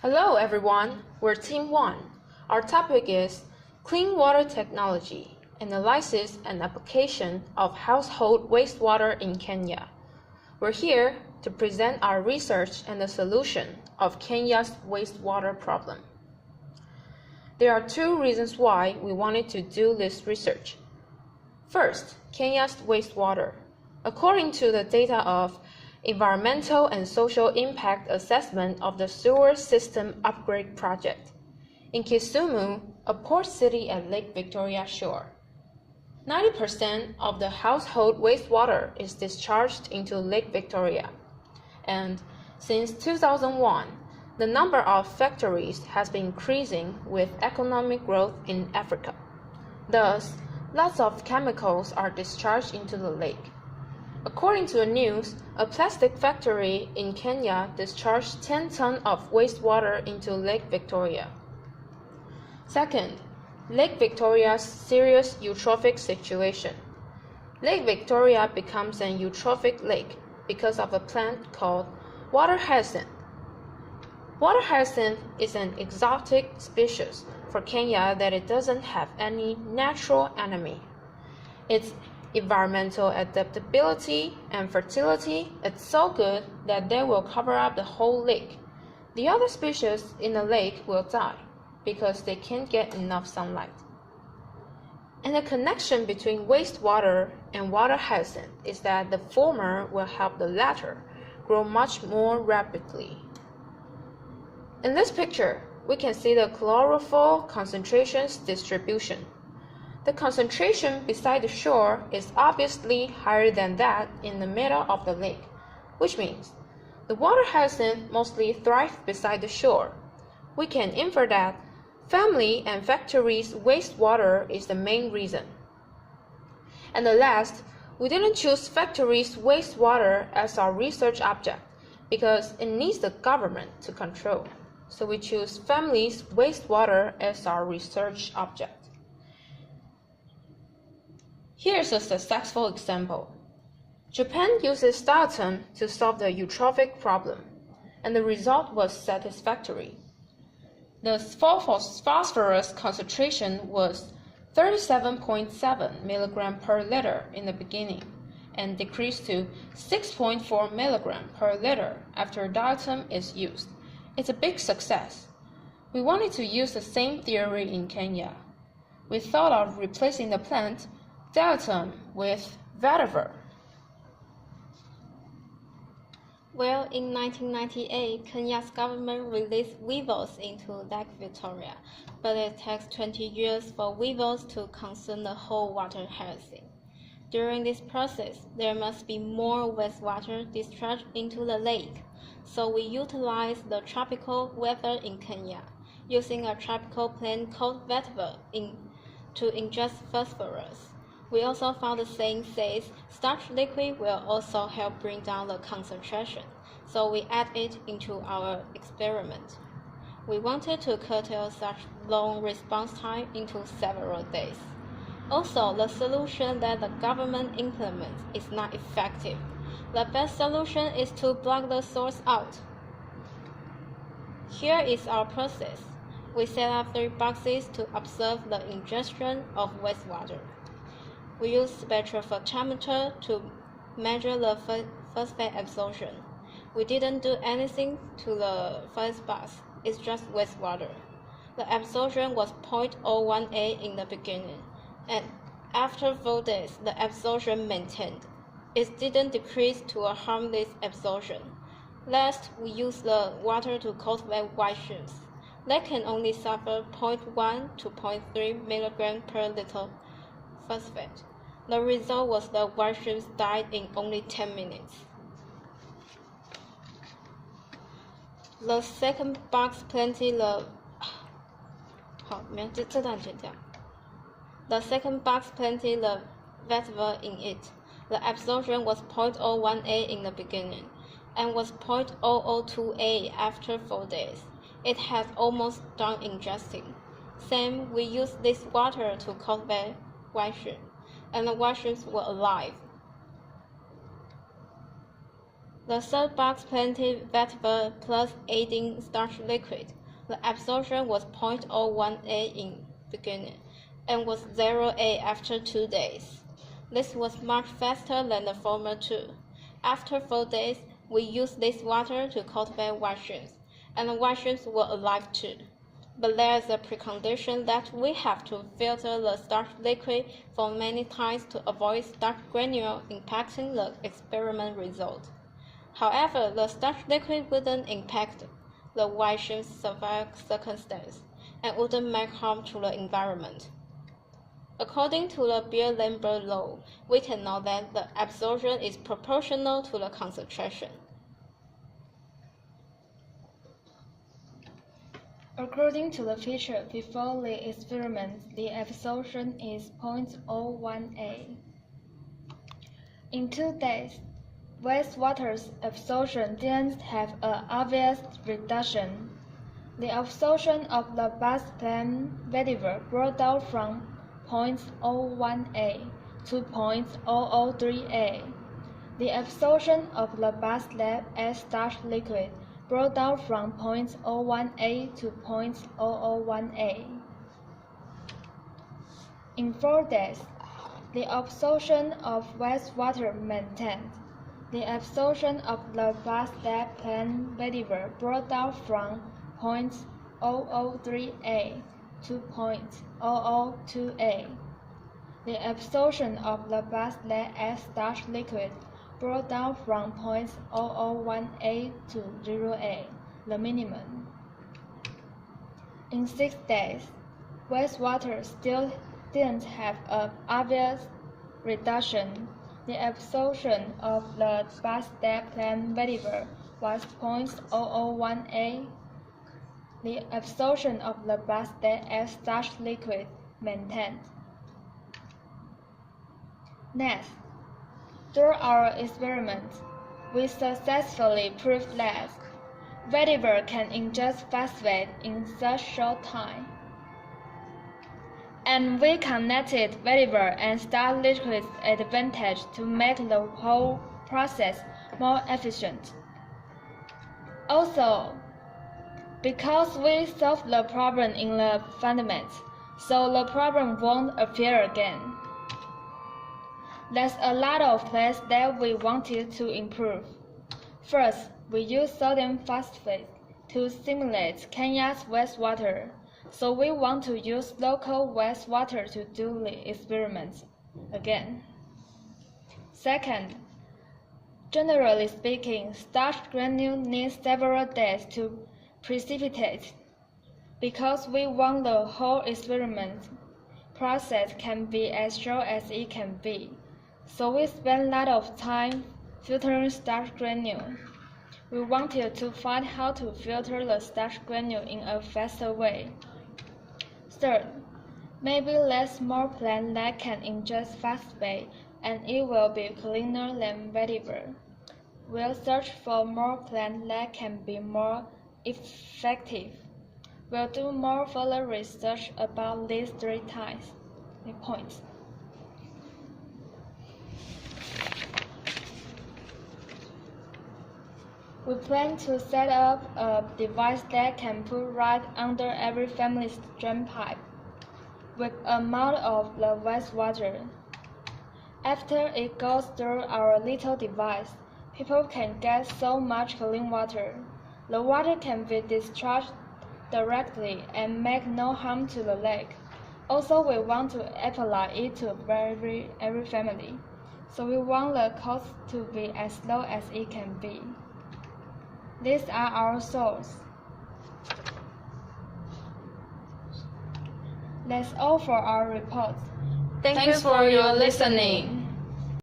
Hello everyone, we're Team 1. Our topic is Clean Water Technology, Analysis and Application of Household Wastewater in Kenya. We're here to present our research and the solution of Kenya's wastewater problem. There are two reasons why we wanted to do this research. First, Kenya's wastewater. According to the data of Environmental and Social Impact Assessment of the Sewer System Upgrade Project, in Kisumu, a port city at Lake Victoria shore, 90% of the household wastewater is discharged into Lake Victoria, and since 2001, the number of factories has been increasing with economic growth in Africa. Thus, lots of chemicals are discharged into the lake. According to the news, a plastic factory in Kenya discharged 10 tons of wastewater into Lake Victoria. Second, Lake Victoria's serious eutrophic situation. Lake Victoria becomes an eutrophic lake because of a plant called water hyacinth. Water hyacinth is an exotic species for Kenya that it doesn't have any natural enemy. Its environmental adaptability and fertility is so good that they will cover up the whole lake. The other species in the lake will die because they can't get enough sunlight. And the connection between wastewater and water hyacinth is that the former will help the latter grow much more rapidly. In this picture, we can see the chlorophyll concentrations distribution. The concentration beside the shore is obviously higher than that in the middle of the lake, which means the water hyacinth mostly thrive beside the shore. We can infer that family and factories' wastewater is the main reason. And the last, we didn't choose factories' wastewater as our research object because it needs the government to control. So we choose families' wastewater as our research object. Here's a successful example. Japan uses diatom to solve the eutrophic problem, and the result was satisfactory. The phosphorus concentration was 37.7 mg per liter in the beginning, and decreased to 6.4 mg per liter after diatom is used. It's a big success. We wanted to use the same theory in Kenya. We thought of replacing the plant diatom with vetiver. Well, in 1998, Kenya's government released weevils into Lake Victoria, but it takes 20 years for weevils to consume the whole water hyacinth. During this process, there must be more wastewater discharged into the lake, so we utilized the tropical weather in Kenya, using a tropical plant called vetiver to ingest phosphorus. We also found the saying says starch liquid will also help bring down the concentration, so we add it into our experiment. We wanted to curtail such long response time into several days. Also, the solution that the government implements is not effective. The best solution is to block the source out. Here is our process. We set up 3 boxes to observe the ingestion of wastewater. We use spectrophotometer to measure the phosphate absorption. We didn't do anything to the first box, it's just wastewater. The absorption was 0.01A in the beginning, and after 4 days, the absorption maintained. It didn't decrease to a harmless absorption. Last, we used the water to cultivate white shrimps. They can only suffer 0.1 to 0.3 mg per liter phosphate. The result was the white shrimps died in only 10 minutes. The second box planted the vetiver in it. The absorption was 0.01A in the beginning and was 0.002A after 4 days. It had almost done ingesting. Same, we used this water to cultivate white shrimp, and the white shrimps were alive. The third box planted vetiver plus aiding starch liquid. The absorption was 0.01 A in beginning and was 0 A after 2 days. This was much faster than the former two. After 4 days, we used this water to cultivate white shrimps, and the white shrimps were alive too. But there is a precondition that we have to filter the starch liquid for many times to avoid starch granule impacting the experiment result. However, the starch liquid wouldn't impact the white shrimp's survival circumstance and wouldn't make harm to the environment. According to the Beer-Lambert law, we can know that the absorption is proportional to the concentration. According to the feature before the experiment, the absorption is 0.01 A. In 2 days, wastewater's absorption didn't have an obvious reduction. The absorption of the base plant vetiver brought down from 0.01 A to 0.003 A. The absorption of the base lab as starch liquid brought down from 0.01 A to 0.001 A. In 4 days, the absorption of wastewater maintained. The absorption of the base lab plant vetiver brought down from 0.003 A to 0.002 A. The absorption of the base lab as starch liquid brought down from 0.001 A to 0 A, the minimum. In 6 days, wastewater still didn't have an obvious reduction. The absorption of the base lab plant vetiver was 0.001 A. The absorption of the base lab as starch liquid maintained. Next, through our experiments, we successfully proved that vetiver can ingest phosphate in such short time. And we connected vetiver and starch liquid's advantage to make the whole process more efficient. Also, because we solved the problem in the fundament, so the problem won't appear again. There's a lot of places that we wanted to improve. First, we used sodium phosphate to simulate Kenya's wastewater, so we want to use local wastewater to do the experiments again. Second, generally speaking, starch granule needs several days to precipitate. Because we want the whole experiment process can be as short as it can be, so we spend a lot of time filtering starch granule. We wanted to find how to filter the starch granule in a faster way. Third, maybe there's more plant that can ingest phosphate and it will be cleaner than vetiver. We'll search for more plants that can be more effective. We'll do more further research about these 3 points. We plan to set up a device that can put right under every family's drain pipe, with a amount of the wastewater. After it goes through our little device, people can get so much clean water. The water can be discharged directly and make no harm to the lake. Also, we want to apply it to every family, so we want the cost to be as low as it can be. These are our sources. That's all for our report. Thanks for your listening.